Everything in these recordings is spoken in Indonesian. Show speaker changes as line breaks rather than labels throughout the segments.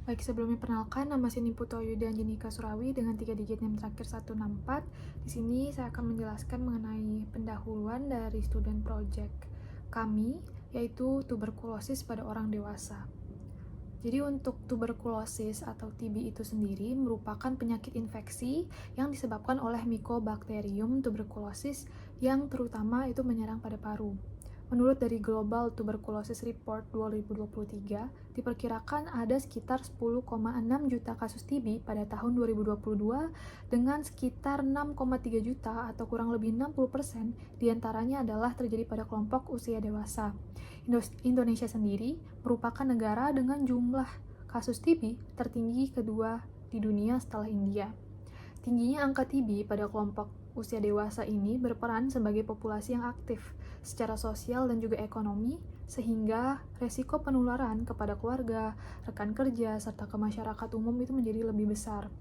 Baik, sebelumnya perkenalkan, nama Sini Putoyuda Anjenika Surawi dengan 3 digit NIM terakhir 164. Di sini saya akan menjelaskan mengenai pendahuluan dari student project kami, yaitu tuberkulosis pada orang dewasa. Jadi untuk tuberkulosis atau TB itu sendiri merupakan penyakit infeksi yang disebabkan oleh Mycobacterium tuberculosis yang terutama itu menyerang pada paru. Menurut dari Global Tuberculosis Report 2023, diperkirakan ada sekitar 10,6 juta kasus TB pada tahun 2022 dengan sekitar 6,3 juta atau kurang lebih 60% diantaranya adalah terjadi pada kelompok usia dewasa. Indonesia sendiri merupakan negara dengan jumlah kasus TB tertinggi kedua di dunia setelah India. Tingginya angka TB pada kelompok usia dewasa ini berperan sebagai populasi yang aktif secara sosial dan juga ekonomi, sehingga resiko penularan kepada keluarga, rekan kerja, serta ke masyarakat umum itu menjadi lebih besar.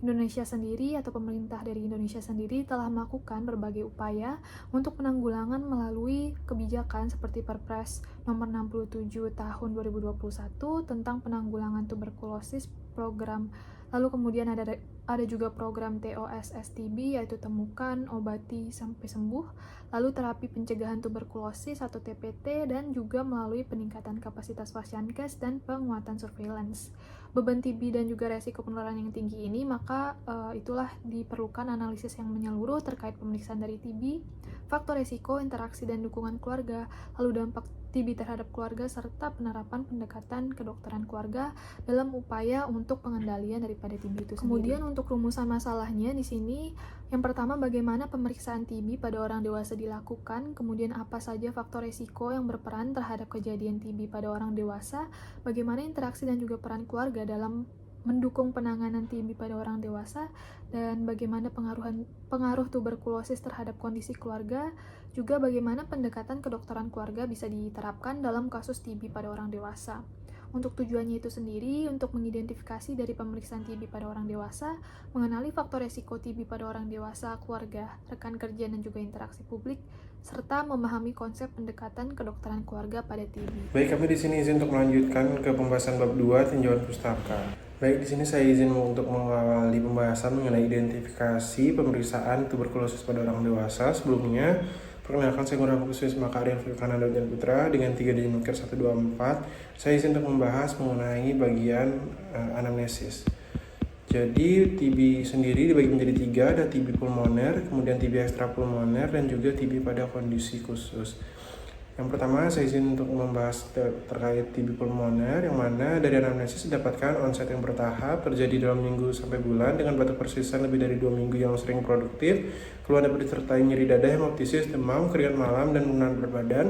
Indonesia sendiri atau pemerintah dari Indonesia sendiri telah melakukan berbagai upaya untuk penanggulangan melalui kebijakan seperti Perpres nomor 67 tahun 2021 tentang penanggulangan tuberkulosis program. Lalu kemudian ada juga program TOS-STB, yaitu temukan, obati, sampai sembuh, lalu terapi pencegahan tuberkulosis atau TPT, dan juga melalui peningkatan kapasitas Pasienkes dan penguatan surveillance. Beban TB dan juga resiko penularan yang tinggi ini, maka itulah diperlukan analisis yang menyeluruh terkait pemeriksaan dari TB, faktor resiko, interaksi dan dukungan keluarga, lalu dampak TB terhadap keluarga, serta penerapan pendekatan kedokteran keluarga dalam upaya untuk pengendalian daripada TB itu sendiri. Kemudian untuk rumusan masalahnya di sini, yang pertama bagaimana pemeriksaan TB pada orang dewasa dilakukan, kemudian apa saja faktor resiko yang berperan terhadap kejadian TB pada orang dewasa, bagaimana interaksi dan juga peran keluarga dalam mendukung penanganan TB pada orang dewasa, dan bagaimana pengaruh tuberkulosis terhadap kondisi keluarga, juga bagaimana pendekatan kedokteran keluarga bisa diterapkan dalam kasus TB pada orang dewasa. Untuk tujuannya itu sendiri, untuk mengidentifikasi dari pemeriksaan TB pada orang dewasa, mengenali faktor resiko TB pada orang dewasa, keluarga, rekan kerja, dan juga interaksi publik, serta memahami konsep pendekatan kedokteran keluarga pada TB.
Baik, kami di sini izin untuk melanjutkan ke pembahasan bab 2 tinjauan pustaka. Baik, di sini saya izin untuk mengawali pembahasan mengenai identifikasi pemeriksaan tuberkulosis pada orang dewasa. Sebelumnya, perkenalkan saya Guru Khusus Makarim Filkana dan Putra dengan 3 Dinuker 124. Saya izin untuk membahas mengenai bagian anamnesis. Jadi TB sendiri dibagi menjadi 3, ada TB pulmoner, kemudian TB ekstrapulmoner, dan juga TB pada kondisi khusus. Yang pertama, saya izin untuk membahas terkait TB pulmoner, yang mana dari anamnesis didapatkan onset yang bertahap, terjadi dalam minggu sampai bulan, dengan batuk persisten lebih dari 2 minggu yang sering produktif, keluhan dapat disertai nyeri dada, hemoptisis, demam, keringat malam, dan penurunan berat badan.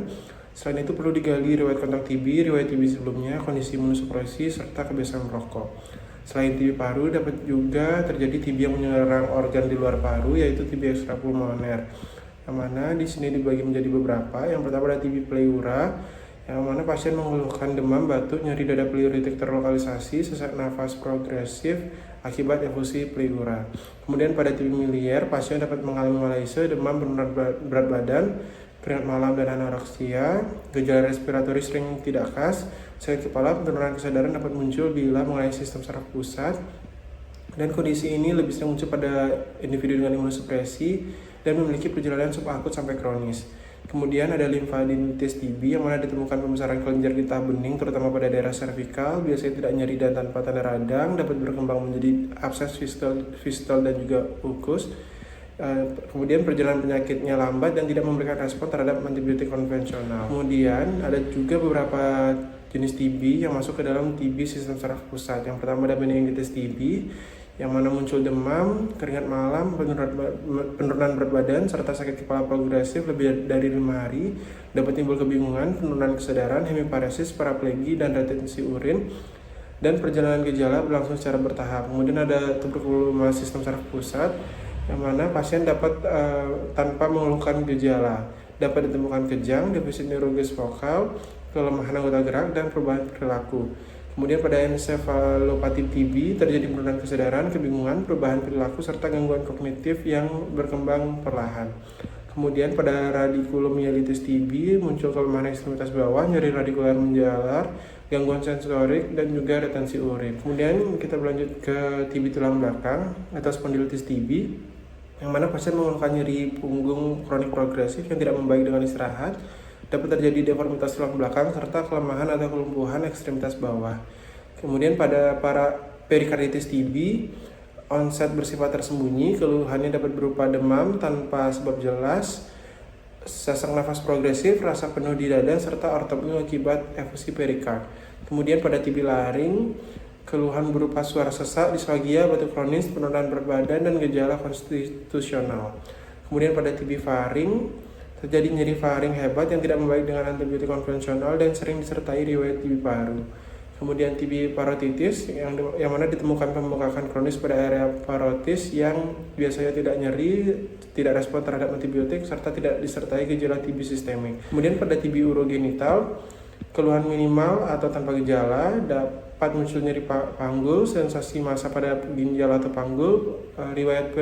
Selain itu perlu digali riwayat kontak TB, riwayat TB sebelumnya, kondisi imunosupresi, serta kebiasaan merokok. Selain TB paru, dapat juga terjadi TB yang menyerang organ di luar paru, yaitu TB ekstrapulmoner, yang mana di sini dibagi menjadi beberapa. Yang pertama ada TB pleura, yang mana pasien mengeluhkan demam, batuk, nyeri dada pleuritik terlokalisasi, sesak nafas progresif akibat efusi pleura. Kemudian pada TB miliar, pasien dapat mengalami malaise, demam, penurunan berat badan, keringat malam, dan anoreksia. Gejala respiratori sering tidak khas, sakit kepala, penurunan kesadaran dapat muncul bila mengalami sistem saraf pusat. Dan kondisi ini lebih sering muncul pada individu dengan imunosupresi dan memiliki perjalanan subakut sampai kronis. Kemudian ada limfadenitis TB, yang mana ditemukan pembesaran kelenjar getah bening terutama pada daerah servikal, biasanya tidak nyeri dan tanpa tanda radang, dapat berkembang menjadi abses fistol dan juga ulkus. Kemudian perjalanan penyakitnya lambat dan tidak memberikan respon terhadap antibiotik konvensional. Kemudian ada juga beberapa jenis TB yang masuk ke dalam TB sistem saraf pusat. Yang pertama ada meningitis TB, yang mana muncul demam, keringat malam, penurunan berat badan, serta sakit kepala progresif lebih dari 5 hari, dapat timbul kebingungan, penurunan kesadaran, hemiparesis, paraplegi, dan retensi urin, dan perjalanan gejala berlangsung secara bertahap. Kemudian ada tuberkuloma sistem saraf pusat, yang mana pasien dapat tanpa mengeluhkan gejala, dapat ditemukan kejang, defisit neurologis vokal, kelemahan anggota gerak, dan perubahan perilaku. Kemudian pada encephalopati TB terjadi penurunan kesadaran, kebingungan, perubahan perilaku, serta gangguan kognitif yang berkembang perlahan. Kemudian pada radikulomyelitis TB muncul kelemahan ekstremitas bawah, nyeri radikular menjalar, gangguan sensorik, dan juga retensi urin. Kemudian kita berlanjut ke TB tulang belakang atau spondylitis TB, yang mana pasien mengeluhkan nyeri punggung kronik progresif yang tidak membaik dengan istirahat, dapat terjadi deformitas tulang belakang serta kelemahan atau kelumpuhan ekstremitas bawah. Kemudian pada para perikarditis TB, onset bersifat tersembunyi, keluhannya dapat berupa demam tanpa sebab jelas, sesak nafas progresif, rasa penuh di dada, serta ortopnea akibat efusi perikard. Kemudian pada TB laring, keluhan berupa suara sesak, disfagia, batuk kronis, penurunan berat badan, dan gejala konstitusional. Kemudian pada TB faring, terjadi nyeri faring hebat yang tidak membaik dengan antibiotik konvensional dan sering disertai riwayat TB paru. Kemudian TB parotitis yang mana ditemukan pembengkakan kronis pada area parotis yang biasanya tidak nyeri, tidak respon terhadap antibiotik, serta tidak disertai gejala TB sistemik. Kemudian pada TB urogenital, keluhan minimal atau tanpa gejala, dapat muncul nyeri panggul, sensasi massa pada ginjal atau panggul, riwayat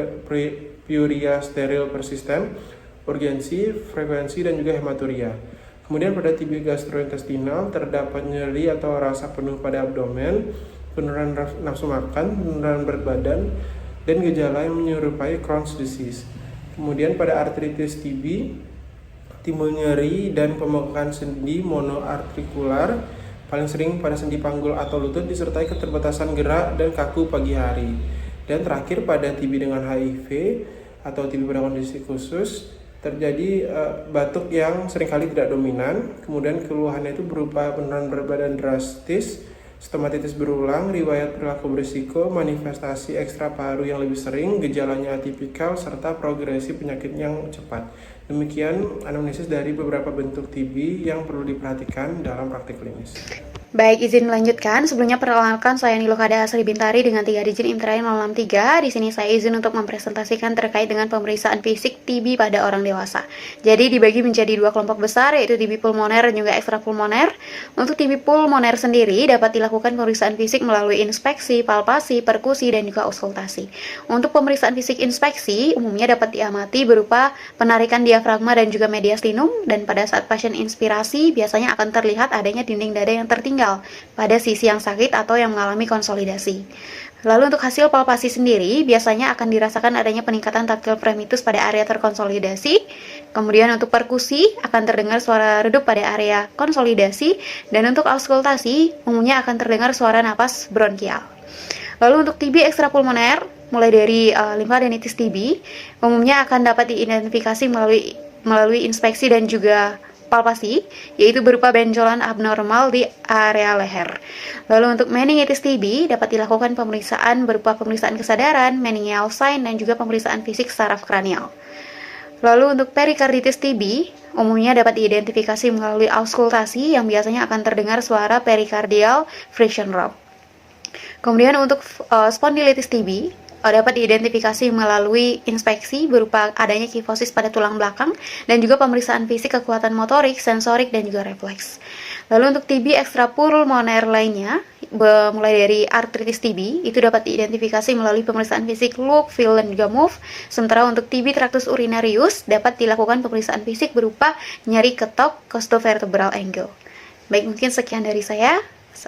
pyuria steril persisten, urgensi, frekuensi, dan juga hematuria. Kemudian pada TB gastrointestinal terdapat nyeri atau rasa penuh pada abdomen, penurunan nafsu makan, penurunan berat badan, dan gejala yang menyerupai Crohn's disease. Kemudian pada artritis TB, timbul nyeri dan pembengkakan sendi monoartrikular, paling sering pada sendi panggul atau lutut, disertai keterbatasan gerak dan kaku pagi hari. Dan terakhir pada TB dengan HIV atau TB pada kondisi khusus, terjadi batuk yang seringkali tidak dominan, kemudian keluhannya itu berupa penurunan berat badan drastis, stomatitis berulang, riwayat perilaku berisiko, manifestasi ekstra paru yang lebih sering, gejalanya atipikal, serta progresi penyakit yang cepat. Demikian anamnesis dari beberapa bentuk TB yang perlu diperhatikan dalam praktik klinis.
Baik, izin melanjutkan. Sebelumnya perkenalkan saya Nilukada Asri Bintari dengan 3 digit IMTRAI 063. Di sini saya izin untuk mempresentasikan terkait dengan pemeriksaan fisik TB pada orang dewasa. Jadi dibagi menjadi 2 kelompok besar, yaitu TB pulmoner dan juga ekstrapulmoner. Untuk TB pulmoner sendiri dapat dilakukan pemeriksaan fisik melalui inspeksi, palpasi, perkusi, dan juga auskultasi. Untuk pemeriksaan fisik inspeksi umumnya dapat diamati berupa penarikan diafragma dan juga mediastinum, dan pada saat pasien inspirasi biasanya akan terlihat adanya dinding dada yang tertinggal pada sisi yang sakit atau yang mengalami konsolidasi. Lalu untuk hasil palpasi sendiri biasanya akan dirasakan adanya peningkatan taktil fremitus pada area terkonsolidasi. Kemudian untuk perkusi akan terdengar suara redup pada area konsolidasi, dan untuk auskultasi umumnya akan terdengar suara napas bronkial. Lalu untuk TB ekstrapulmoner mulai dari limfadenitis TB umumnya akan dapat diidentifikasi melalui inspeksi dan juga palpasi, yaitu berupa benjolan abnormal di area leher. Lalu untuk meningitis TB dapat dilakukan pemeriksaan berupa pemeriksaan kesadaran, meningeal sign, dan juga pemeriksaan fisik saraf kranial. Lalu untuk perikarditis TB umumnya dapat diidentifikasi melalui auskultasi yang biasanya akan terdengar suara perikardial friction rub. Kemudian untuk spondylitis TB dapat diidentifikasi melalui inspeksi berupa adanya kifosis pada tulang belakang dan juga pemeriksaan fisik kekuatan motorik, sensorik, dan juga refleks. Lalu untuk TB ekstrapulmoner lainnya, mulai dari artritis TB, itu dapat diidentifikasi melalui pemeriksaan fisik look, feel, dan juga move. Sementara untuk TB tractus urinarius dapat dilakukan pemeriksaan fisik berupa nyeri ketok costovertebral angle. Baik, mungkin sekian dari saya.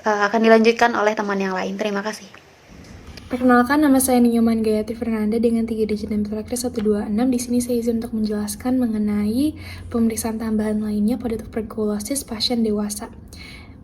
Akan dilanjutkan oleh teman yang lain. Terima kasih.
Perkenalkan, nama saya Nyoman Gayatri Fernanda dengan 3 digit NIM terakhir 126. Di sini saya izin untuk menjelaskan mengenai pemeriksaan tambahan lainnya pada tuberkulosis pasien dewasa.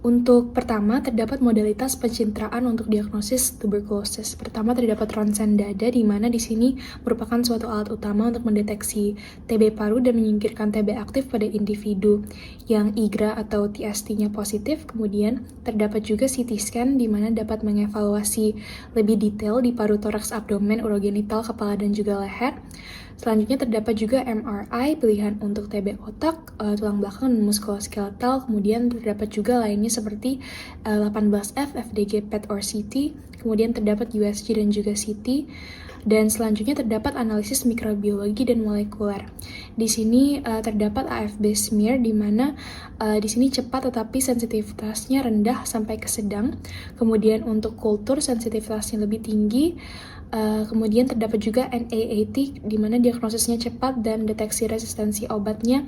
Untuk pertama, terdapat modalitas pencitraan untuk diagnosis tuberkulosis. Pertama, terdapat ronsen dada, di mana di sini merupakan suatu alat utama untuk mendeteksi TB paru dan menyingkirkan TB aktif pada individu yang IGRA atau TST-nya positif. Kemudian, terdapat juga CT scan, di mana dapat mengevaluasi lebih detail di paru toraks, abdomen, urogenital, kepala, dan juga leher. Selanjutnya terdapat juga MRI, pilihan untuk TB otak, tulang belakang, dan muskuloskeletal. Kemudian terdapat juga lainnya seperti 18F, FDG, PET, or CT. Kemudian terdapat USG dan juga CT. Dan selanjutnya terdapat analisis mikrobiologi dan molekuler. Di sini terdapat AFB smear, di mana di sini cepat tetapi sensitivitasnya rendah sampai ke sedang. Kemudian untuk kultur sensitivitasnya lebih tinggi. Kemudian terdapat juga NAAT, di mana diagnosisnya cepat dan deteksi resistensi obatnya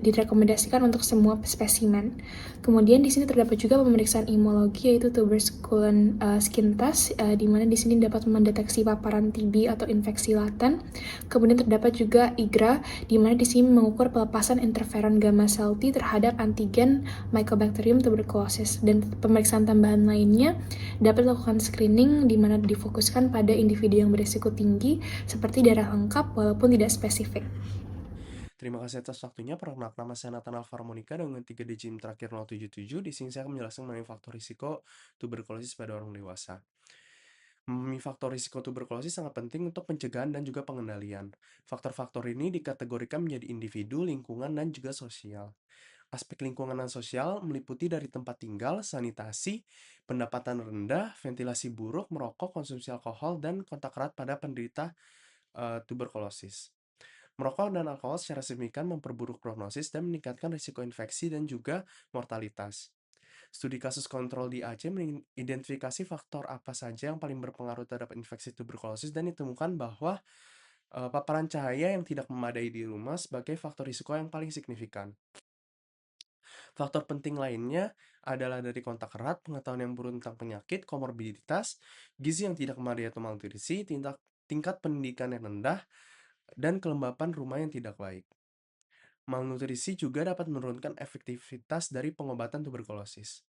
direkomendasikan untuk semua spesimen. Kemudian di sini terdapat juga pemeriksaan imunologi, yaitu tuberculin skin test, di mana di sini dapat mendeteksi paparan TB atau infeksi laten. Kemudian terdapat juga IGRA, di mana di sini mengukur pelepasan interferon gamma cell T terhadap antigen Mycobacterium tuberculosis. Dan pemeriksaan tambahan lainnya dapat dilakukan screening, di mana difokuskan pada individu yang berisiko tinggi seperti darah lengkap walaupun tidak spesifik.
Terima kasih atas waktunya. Perkenalkan, nama saya Nathan Alvarmonika dengan 3 digit NIM terakhir 077. Di sini saya akan menjelaskan mengenai faktor risiko tuberkulosis pada orang dewasa. Faktor risiko tuberkulosis sangat penting untuk pencegahan dan juga pengendalian. Faktor-faktor ini dikategorikan menjadi individu, lingkungan, dan juga sosial. Aspek lingkungan dan sosial meliputi dari tempat tinggal, sanitasi, pendapatan rendah, ventilasi buruk, merokok, konsumsi alkohol, dan kontak erat pada penderita tuberkulosis. Merokok dan alkohol secara signifikan memperburuk prognosis dan meningkatkan risiko infeksi dan juga mortalitas. Studi kasus kontrol di Aceh mengidentifikasi faktor apa saja yang paling berpengaruh terhadap infeksi tuberkulosis dan ditemukan bahwa paparan cahaya yang tidak memadai di rumah sebagai faktor risiko yang paling signifikan. Faktor penting lainnya adalah dari kontak erat, pengetahuan yang buruk tentang penyakit, komorbiditas, gizi yang tidak memadai atau malnutrisi, tingkat pendidikan yang rendah, dan kelembapan rumah yang tidak baik. Malnutrisi juga dapat menurunkan efektivitas dari pengobatan tuberkulosis.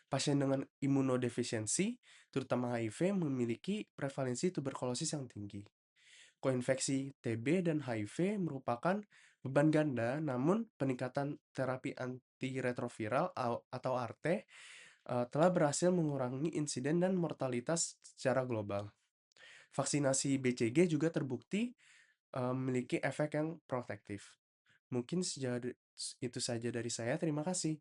Pasien dengan imunodefisiensi, terutama HIV, memiliki prevalensi tuberkulosis yang tinggi. Koinfeksi TB dan HIV merupakan beban ganda, namun peningkatan terapi antiretroviral atau ART telah berhasil mengurangi insiden dan mortalitas secara global. Vaksinasi BCG juga terbukti memiliki efek yang protektif. Mungkin itu saja dari saya. Terima kasih.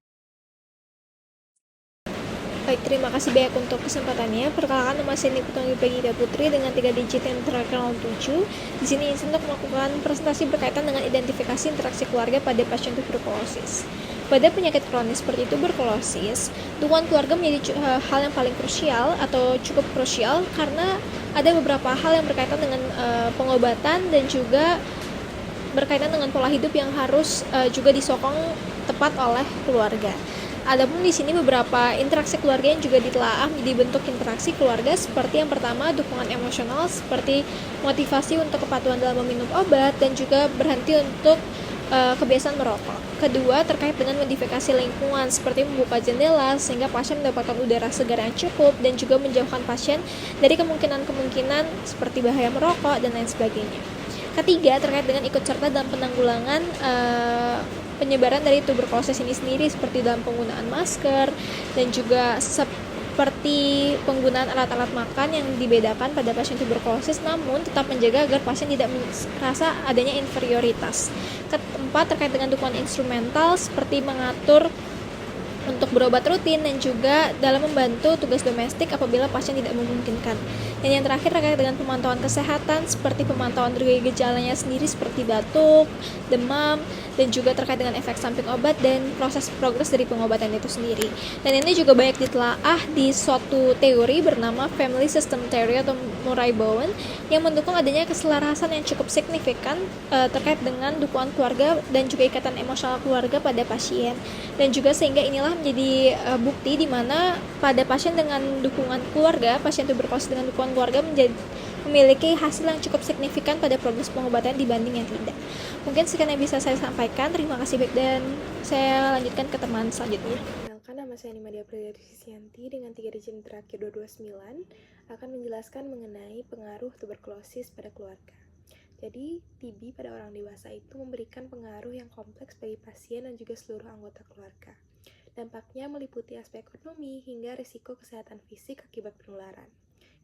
Baik, terima kasih banyak untuk kesempatannya. Perkenalkan, nama saya Niputangi Pegida Putri dengan 3 digit yang terakhir 07. Di sini izin untuk melakukan presentasi berkaitan dengan identifikasi interaksi keluarga pada pasien tuberkulosis. Pada penyakit kronis seperti tuberkulosis, dukungan keluarga menjadi hal yang paling krusial atau cukup krusial karena ada beberapa hal yang berkaitan dengan pengobatan dan juga berkaitan dengan pola hidup yang harus juga disokong tepat oleh keluarga. Adapun di sini beberapa interaksi keluarga yang juga ditelaah menjadi bentuk interaksi keluarga, seperti yang pertama dukungan emosional seperti motivasi untuk kepatuhan dalam meminum obat dan juga berhenti untuk kebiasaan merokok. Kedua, terkait dengan modifikasi lingkungan seperti membuka jendela sehingga pasien mendapatkan udara segar yang cukup dan juga menjauhkan pasien dari kemungkinan-kemungkinan seperti bahaya merokok dan lain sebagainya. Ketiga, terkait dengan ikut serta dalam penanggulangan penyebaran dari tuberkulosis ini sendiri seperti dalam penggunaan masker dan juga seperti penggunaan alat-alat makan yang dibedakan pada pasien tuberkulosis, namun tetap menjaga agar pasien tidak merasa adanya inferioritas. Keempat, terkait dengan dukungan instrumental seperti mengatur untuk berobat rutin dan juga dalam membantu tugas domestik apabila pasien tidak memungkinkan. Dan yang terakhir terkait dengan pemantauan kesehatan seperti pemantauan dari gejalanya sendiri seperti batuk, demam, dan juga terkait dengan efek samping obat dan proses progres dari pengobatan itu sendiri. Dan ini juga banyak ditelaah di suatu teori bernama Family System Theory atau Murray Bowen yang mendukung adanya keselarasan yang cukup signifikan terkait dengan dukungan keluarga dan juga ikatan emosional keluarga pada pasien. Dan juga sehingga inilah menjadi bukti di mana pada pasien dengan dukungan keluarga, pasien tuberkulosis dengan dukungan keluarga memiliki hasil yang cukup signifikan pada progres pengobatan dibanding yang tidak. Mungkin sekian yang bisa saya sampaikan. Terima kasih baik dan saya lanjutkan ke teman selanjutnya.
Perkenalkan, nama saya Nimadia Priyatisyanti dengan 3 digit terakhir 229 akan menjelaskan mengenai pengaruh tuberkulosis pada keluarga. Jadi, TB pada orang dewasa itu memberikan pengaruh yang kompleks bagi pasien dan juga seluruh anggota keluarga. Dampaknya meliputi aspek ekonomi hingga risiko kesehatan fisik akibat penularan.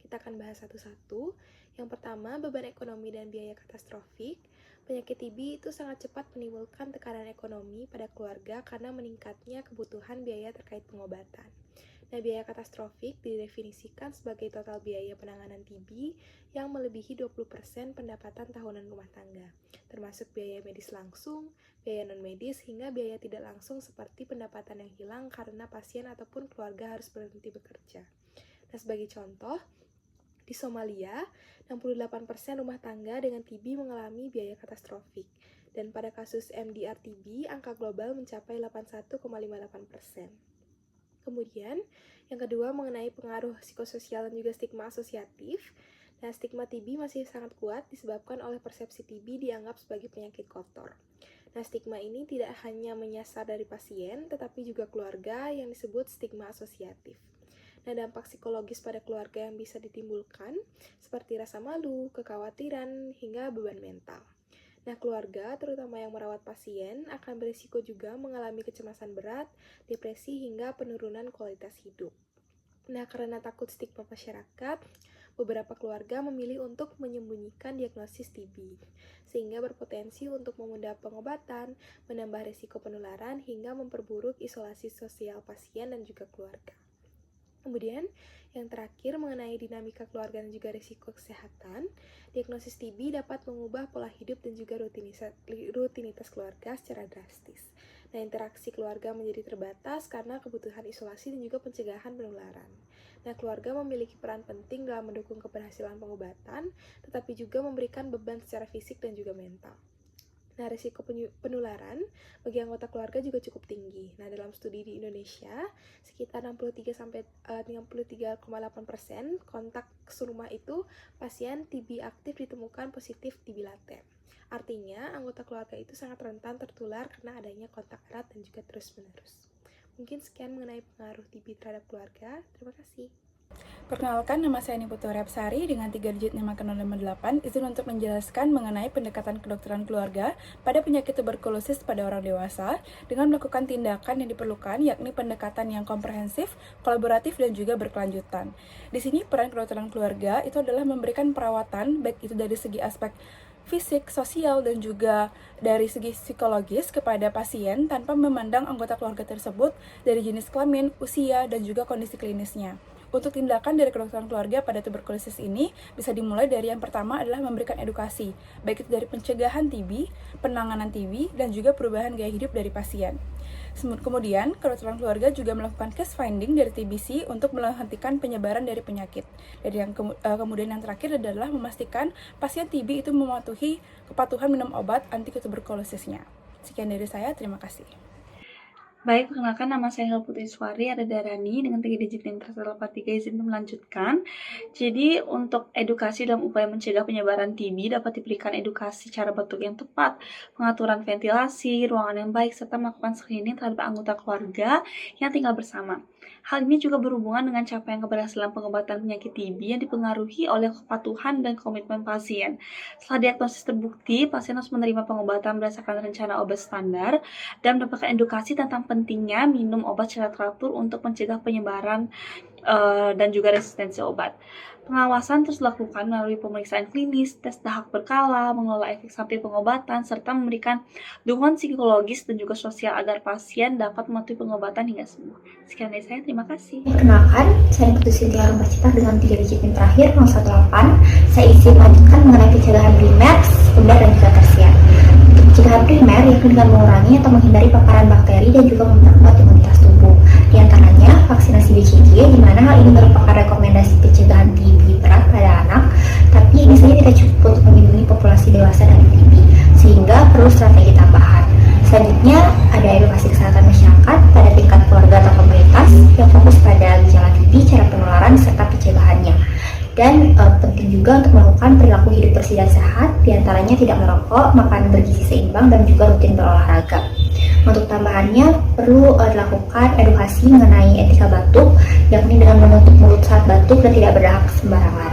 Kita akan bahas satu-satu. Yang pertama, beban ekonomi dan biaya katastrofik. Penyakit TB itu sangat cepat menimbulkan tekanan ekonomi pada keluarga karena meningkatnya kebutuhan biaya terkait pengobatan. Nah, biaya katastrofik didefinisikan sebagai total biaya penanganan TB yang melebihi 20% pendapatan tahunan rumah tangga, termasuk biaya medis langsung, biaya non-medis, hingga biaya tidak langsung seperti pendapatan yang hilang karena pasien ataupun keluarga harus berhenti bekerja. Nah, sebagai contoh, Di Somalia, 68% rumah tangga dengan TB mengalami biaya katastrofik. Dan pada kasus MDR TB, angka global mencapai 81,58%. Kemudian, yang kedua mengenai pengaruh psikososial dan juga stigma asosiatif. Nah, stigma TB masih sangat kuat disebabkan oleh persepsi TB dianggap sebagai penyakit kotor. Nah, stigma ini tidak hanya menyasar dari pasien, tetapi juga keluarga yang disebut stigma asosiatif. Nah, dampak psikologis pada keluarga yang bisa ditimbulkan seperti rasa malu, kekhawatiran, hingga beban mental. Nah, keluarga, terutama yang merawat pasien, akan berisiko juga mengalami kecemasan berat, depresi, hingga penurunan kualitas hidup. Nah, karena takut stigma masyarakat, beberapa keluarga memilih untuk menyembunyikan diagnosis TB, sehingga berpotensi untuk menunda pengobatan, menambah risiko penularan, hingga memperburuk isolasi sosial pasien dan juga keluarga. Kemudian, yang terakhir mengenai dinamika keluarga dan juga risiko kesehatan, diagnosis TB dapat mengubah pola hidup dan juga rutinitas keluarga secara drastis. Nah, interaksi keluarga menjadi terbatas karena kebutuhan isolasi dan juga pencegahan penularan. Nah, keluarga memiliki peran penting dalam mendukung keberhasilan pengobatan, tetapi juga memberikan beban secara fisik dan juga mental. Nah, risiko penularan bagi anggota keluarga juga cukup tinggi. Nah, dalam studi di Indonesia, sekitar 63,8% kontak serumah itu pasien TB aktif ditemukan positif TB laten. Artinya, anggota keluarga itu sangat rentan tertular karena adanya kontak erat dan juga terus-menerus. Mungkin sekian mengenai pengaruh TB terhadap keluarga. Terima kasih.
Perkenalkan, nama saya Niputu Repsari dengan 3 digit NIM 058, izin untuk menjelaskan mengenai pendekatan kedokteran keluarga pada penyakit tuberkulosis pada orang dewasa dengan melakukan tindakan yang diperlukan, yakni pendekatan yang komprehensif, kolaboratif, dan juga berkelanjutan. Di sini peran kedokteran keluarga itu adalah memberikan perawatan, baik itu dari segi aspek fisik, sosial, dan juga dari segi psikologis kepada pasien tanpa memandang anggota keluarga tersebut dari jenis kelamin, usia, dan juga kondisi klinisnya. Untuk tindakan dari kedokteran keluarga pada tuberkulosis ini bisa dimulai dari yang pertama adalah memberikan edukasi, baik itu dari pencegahan TB, penanganan TB, dan juga perubahan gaya hidup dari pasien. Kemudian, kedokteran keluarga juga melakukan case finding dari TBC untuk menghentikan penyebaran dari penyakit. Dan kemudian yang terakhir adalah memastikan pasien TB itu mematuhi kepatuhan minum obat anti tuberkulosisnya. Sekian dari saya, terima kasih.
Baik, perkenalkan nama saya Helma Putri Suwari Darani dengan 3 digit NIM 183, izin melanjutkan. Jadi, untuk edukasi dalam upaya mencegah penyebaran TB dapat diberikan edukasi cara batuk yang tepat, pengaturan ventilasi, ruangan yang baik, serta melakukan screening terhadap anggota keluarga yang tinggal bersama. Hal ini juga berhubungan dengan capaian keberhasilan pengobatan penyakit TB yang dipengaruhi oleh kepatuhan dan komitmen pasien. Setelah diagnosis terbukti, pasien harus menerima pengobatan berdasarkan rencana obat standar dan mendapatkan edukasi tentang pentingnya minum obat secara teratur untuk mencegah penyebaran dan juga resistensi obat. Pengawasan terus dilakukan melalui pemeriksaan klinis, tes dahak berkala, mengelola efek samping pengobatan, serta memberikan dukungan psikologis dan juga sosial agar pasien dapat mematuhi pengobatan hingga sembuh. Sekian dari saya, terima kasih.
Perkenalkan, saya Putu Sintia Rumpercita dengan 3 digit NIM terakhir 018. Saya izin melanjutkan mengenai pencegahan primer, sekunder, dan juga tersier. Untuk pencegahan primer, yakni dengan mengurangi atau menghindari paparan bakteri dan juga memperkuat imunitas tubuh. Di antaranya, vaksinasi BCG, di mana hal ini merupakan rekomendasi pencegahan TB berat pada anak, tapi biasanya tidak cukup untuk melindungi populasi dewasa dari TB, sehingga perlu strategi tambahan. Selanjutnya, ada edukasi kesehatan masyarakat pada tingkat keluarga atau komunitas yang fokus pada gejala TB, cara penularan, serta pencegahannya. Dan penting juga untuk melakukan perilaku hidup bersih dan sehat, diantaranya tidak merokok, makan bergizi seimbang, dan juga rutin berolahraga. Untuk tambahannya, perlu dilakukan edukasi mengenai etika batuk, yakni dengan menutup mulut saat batuk dan tidak berdahak sembarangan.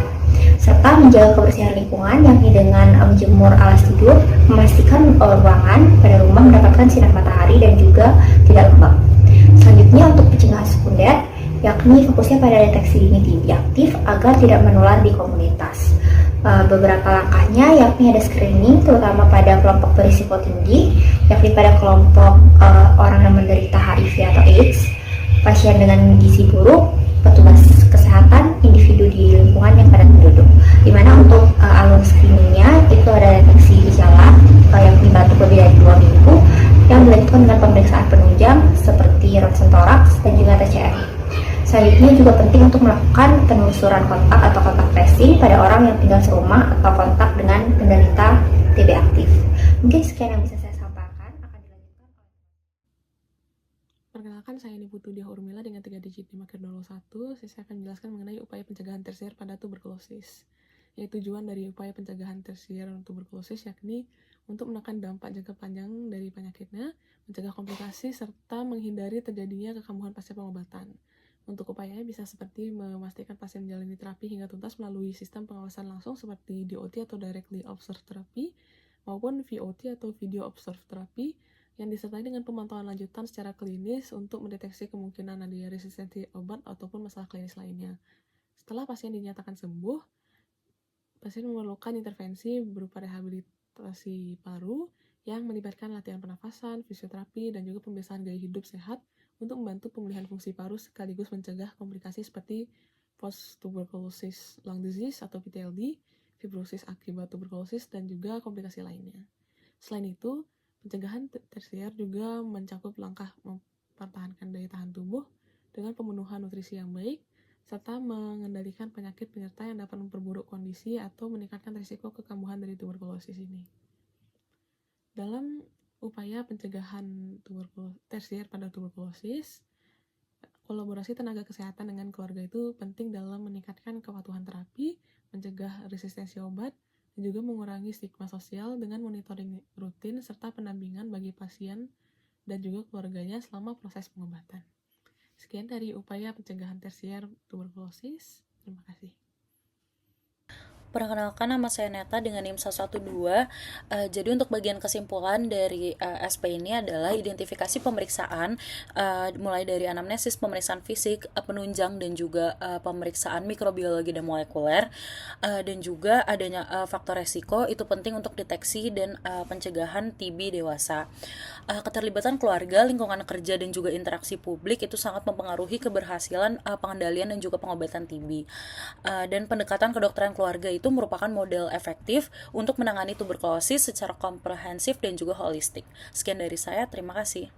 Serta menjaga kebersihan lingkungan, yakni dengan menjemur alas tidur, memastikan ruangan pada rumah mendapatkan sinar matahari dan juga tidak lembab. Selanjutnya, untuk pencegahan sekunder, yakni fokusnya pada deteksi dini TB aktif agar tidak menular di komunitas. Beberapa langkahnya yakni ada screening terutama pada kelompok berisiko tinggi, yakni pada kelompok orang yang menderita HIV atau AIDS, pasien dengan gizi buruk, petugas kesehatan, individu di lingkungan yang padat penduduk. Dimana untuk alur screeningnya itu ada deteksi gejala yakni batuk lebih dari 2 minggu yang dilanjutkan dengan pemeriksaan penunjang seperti ronsen toraks dan juga TCR. Selanjutnya juga penting untuk melakukan penelusuran kontak atau kontak tracing pada orang yang tinggal serumah atau kontak dengan penderita TB aktif. Mungkin sekian yang bisa saya sampaikan. Akan dilanjutkan oleh...
Perkenalkan, saya Niputu Diah Urmila dengan 3 digit 501. Saya akan menjelaskan mengenai upaya pencegahan tersier pada tuberkulosis. Yaitu tujuan dari upaya pencegahan tersier tuberkulosis yakni untuk menekan dampak jangka panjang dari penyakitnya, mencegah komplikasi, serta menghindari terjadinya kekambuhan pasca pengobatan. Untuk upayanya bisa seperti memastikan pasien menjalani terapi hingga tuntas melalui sistem pengawasan langsung seperti DOT atau Directly Observed Therapy, maupun VOT atau Video Observed Therapy, yang disertai dengan pemantauan lanjutan secara klinis untuk mendeteksi kemungkinan adanya resistensi obat ataupun masalah klinis lainnya. Setelah pasien dinyatakan sembuh, pasien memerlukan intervensi berupa rehabilitasi paru yang melibatkan latihan pernafasan, fisioterapi, dan juga pembiasaan gaya hidup sehat untuk membantu pemulihan fungsi paru sekaligus mencegah komplikasi seperti post-tuberculosis lung disease atau PTLD, fibrosis akibat tuberkulosis, dan juga komplikasi lainnya. Selain itu, pencegahan tersier juga mencakup langkah mempertahankan daya tahan tubuh dengan pemenuhan nutrisi yang baik, serta mengendalikan penyakit penyerta yang dapat memperburuk kondisi atau meningkatkan risiko kekambuhan dari tuberkulosis ini. Dalam upaya pencegahan tersier pada tuberkulosis, kolaborasi tenaga kesehatan dengan keluarga itu penting dalam meningkatkan kepatuhan terapi, mencegah resistensi obat, dan juga mengurangi stigma sosial dengan monitoring rutin serta pendampingan bagi pasien dan juga keluarganya selama proses pengobatan. Sekian dari upaya pencegahan tersier tuberkulosis. Terima kasih.
Perkenalkan, nama saya Neta dengan NIM 112. Jadi untuk bagian kesimpulan dari SP ini adalah identifikasi pemeriksaan, mulai dari anamnesis, pemeriksaan fisik, penunjang, dan juga pemeriksaan mikrobiologi dan molekuler, dan juga adanya faktor resiko itu penting untuk deteksi dan pencegahan TB dewasa. Keterlibatan keluarga, lingkungan kerja, dan juga interaksi publik itu sangat mempengaruhi keberhasilan pengendalian dan juga pengobatan TB. Dan pendekatan kedokteran keluarga itu merupakan model efektif untuk menangani tuberkulosis secara komprehensif dan juga holistik. Sekian dari saya, terima kasih.